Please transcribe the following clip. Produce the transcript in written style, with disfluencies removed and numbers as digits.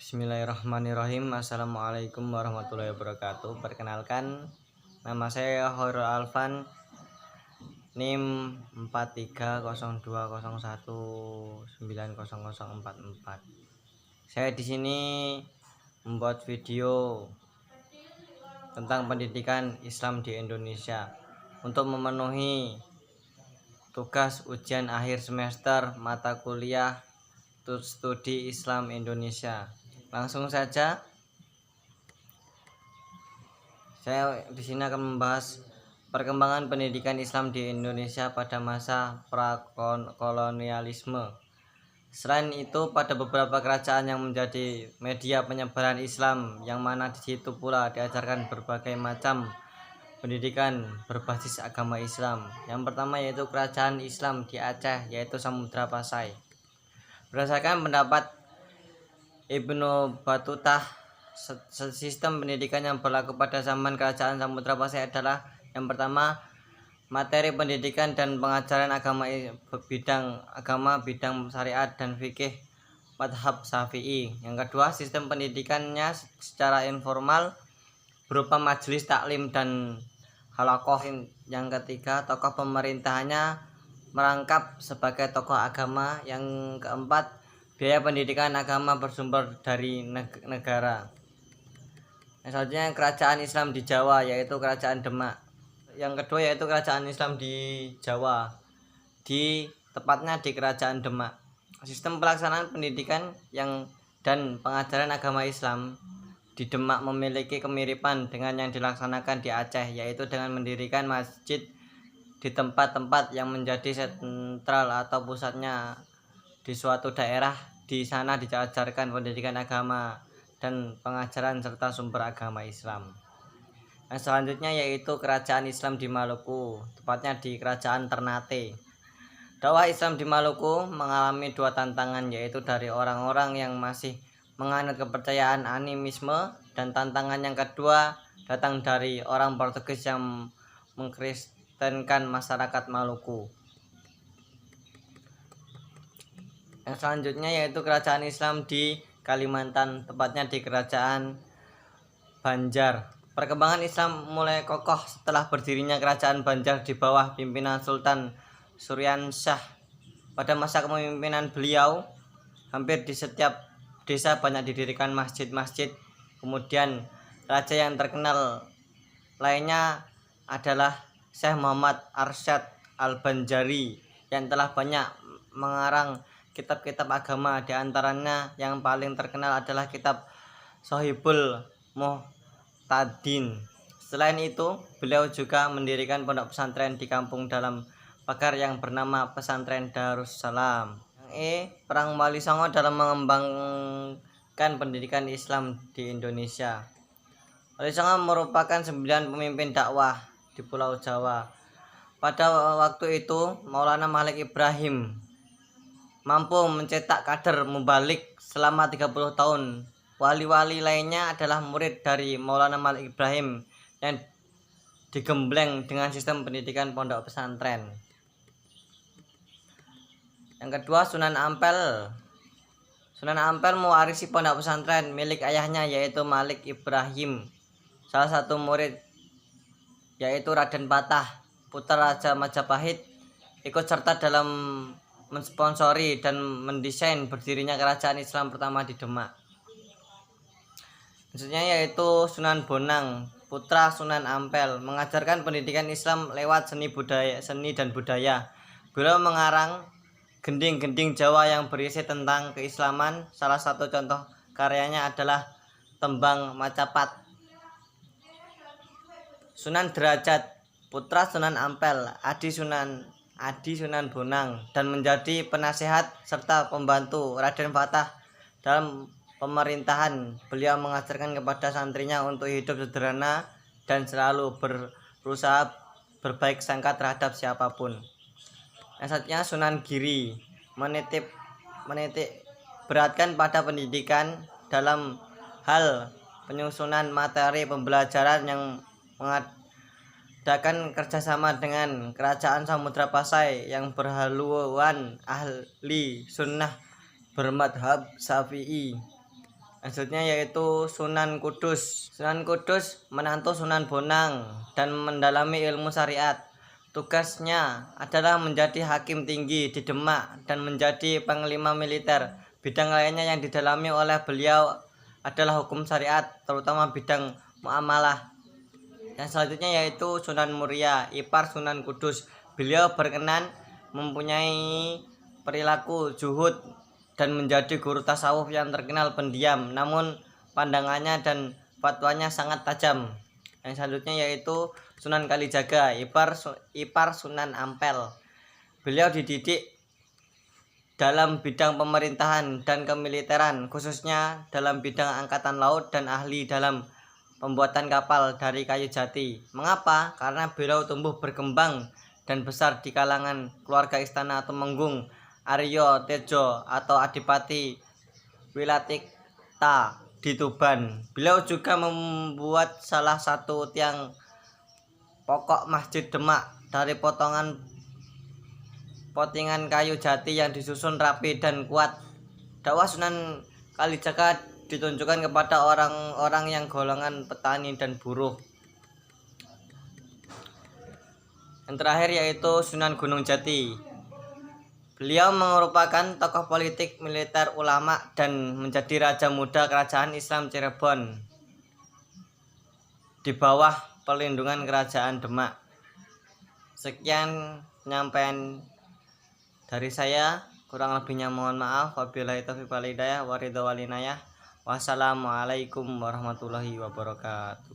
Bismillahirrahmanirrahim. Assalamualaikum warahmatullahi wabarakatuh. Perkenalkan, nama saya Hoirul Alfan, NIM 430201900044. Saya di sini membuat video tentang pendidikan Islam di Indonesia untuk memenuhi tugas ujian akhir semester mata kuliah studi Islam Indonesia. Langsung saja, saya di sini akan membahas perkembangan pendidikan Islam di Indonesia pada masa prakolonialisme. Selain itu, pada beberapa kerajaan yang menjadi media penyebaran Islam, yang mana di situ pula diajarkan berbagai macam pendidikan berbasis agama Islam. Yang pertama yaitu kerajaan Islam di Aceh, yaitu Samudra Pasai. Berdasarkan pendapat Ibnu Battuta, sistem pendidikan yang berlaku pada zaman kerajaan Samudra Pasai adalah: yang pertama, materi pendidikan dan pengajaran agama bidang syariat dan fikih madhab Syafi'i. Yang kedua, sistem pendidikannya secara informal berupa majelis taklim dan halaqah. Yang ketiga, tokoh pemerintahannya merangkap sebagai tokoh agama. Yang keempat, biaya pendidikan agama bersumber dari negara. Yang selanjutnya, kerajaan Islam di Jawa, yaitu kerajaan Demak. Yang kedua yaitu kerajaan Islam di Jawa, tepatnya di kerajaan Demak. Sistem pelaksanaan pendidikan dan pengajaran agama Islam di Demak memiliki kemiripan dengan yang dilaksanakan di Aceh, yaitu dengan mendirikan masjid di tempat-tempat yang menjadi sentral atau pusatnya di suatu daerah. Di sana diajarkan pendidikan agama dan pengajaran serta sumber agama Islam. Yang selanjutnya yaitu kerajaan Islam di Maluku, tepatnya di kerajaan Ternate. Dakwah Islam di Maluku mengalami dua tantangan, yaitu dari orang-orang yang masih menganut kepercayaan animisme, dan tantangan yang kedua datang dari orang Portugis yang mengkristenkan masyarakat Maluku. Yang selanjutnya yaitu kerajaan Islam di Kalimantan, tepatnya di kerajaan Banjar. Perkembangan Islam mulai kokoh setelah berdirinya kerajaan Banjar di bawah pimpinan Sultan Suryansyah. Pada masa kepemimpinan beliau, hampir di setiap desa banyak didirikan masjid-masjid. Kemudian raja yang terkenal lainnya adalah Syekh Muhammad Arsyad Al-Banjari, yang telah banyak mengarang kitab-kitab agama. Di antaranya yang paling terkenal adalah kitab Sohibul Muhtadin. Selain itu, beliau juga mendirikan pondok pesantren di kampung dalam pagar yang bernama Pesantren Darussalam. Perang Wali Songo dalam mengembangkan pendidikan Islam di Indonesia. Wali Songo merupakan 9 pemimpin dakwah di Pulau Jawa. Pada waktu itu, Maulana Malik Ibrahim mampu mencetak kader mubalik selama 30 tahun. Wali-wali lainnya adalah murid dari Maulana Malik Ibrahim yang digembleng dengan sistem pendidikan pondok pesantren. Yang kedua, Sunan Ampel. Sunan Ampel mewarisi pondok pesantren milik ayahnya, yaitu Malik Ibrahim. Salah satu murid yaitu Raden Patah, putra Raja Majapahit, ikut serta dalam mensponsori dan mendesain berdirinya kerajaan Islam pertama di Demak. Selanjutnya yaitu Sunan Bonang, putra Sunan Ampel, mengajarkan pendidikan Islam lewat seni dan budaya. Beliau mengarang gending-gending Jawa yang berisi tentang keislaman. Salah satu contoh karyanya adalah Tembang Macapat. Sunan Derajat, putra Sunan Ampel, Adi Sunan Bonang, dan menjadi penasehat serta pembantu Raden Patah dalam pemerintahan. Beliau mengajarkan kepada santrinya untuk hidup sederhana dan selalu berusaha berbaik sangka terhadap siapapun. Yang selanjutnya Sunan Giri menitik beratkan pada pendidikan dalam hal penyusunan materi pembelajaran yang mengadakan kerjasama dengan kerajaan Samudra Pasai yang berhaluan ahli sunnah bermadhab Syafi'i. Selanjutnya yaitu Sunan Kudus. Sunan Kudus menantu Sunan Bonang dan mendalami ilmu syariat. Tugasnya adalah menjadi hakim tinggi di Demak dan menjadi panglima militer. Bidang lainnya yang didalami oleh beliau adalah hukum syariat, terutama bidang muamalah. Yang selanjutnya yaitu Sunan Muria, ipar Sunan Kudus. Beliau berkenan mempunyai perilaku zuhud dan menjadi guru tasawuf yang terkenal pendiam, namun pandangannya dan fatwanya sangat tajam. Yang selanjutnya yaitu Sunan Kalijaga, ipar Sunan Ampel. Beliau dididik dalam bidang pemerintahan dan kemiliteran, khususnya dalam bidang angkatan laut dan ahli dalam pembuatan kapal dari kayu jati. Mengapa? Karena beliau tumbuh berkembang dan besar di kalangan keluarga istana Tumenggung, Aryo Tejo atau Adipati Wilatikta di Tuban. Beliau juga membuat salah satu tiang pokok Masjid Demak dari potongan kayu jati yang disusun rapi dan kuat. Dakwah Sunan Kalijaga ditunjukkan kepada orang-orang yang golongan petani dan buruh. Yang terakhir yaitu Sunan Gunung Jati. Beliau merupakan tokoh politik, militer, ulama, dan menjadi raja muda kerajaan Islam Cirebon di bawah perlindungan kerajaan Demak. Sekian penyampaian dari saya, kurang lebihnya mohon maaf. Wabillahi taufiq wal hidayah wa ridha wal inayah. Wassalamualaikum warahmatullahi wabarakatuh.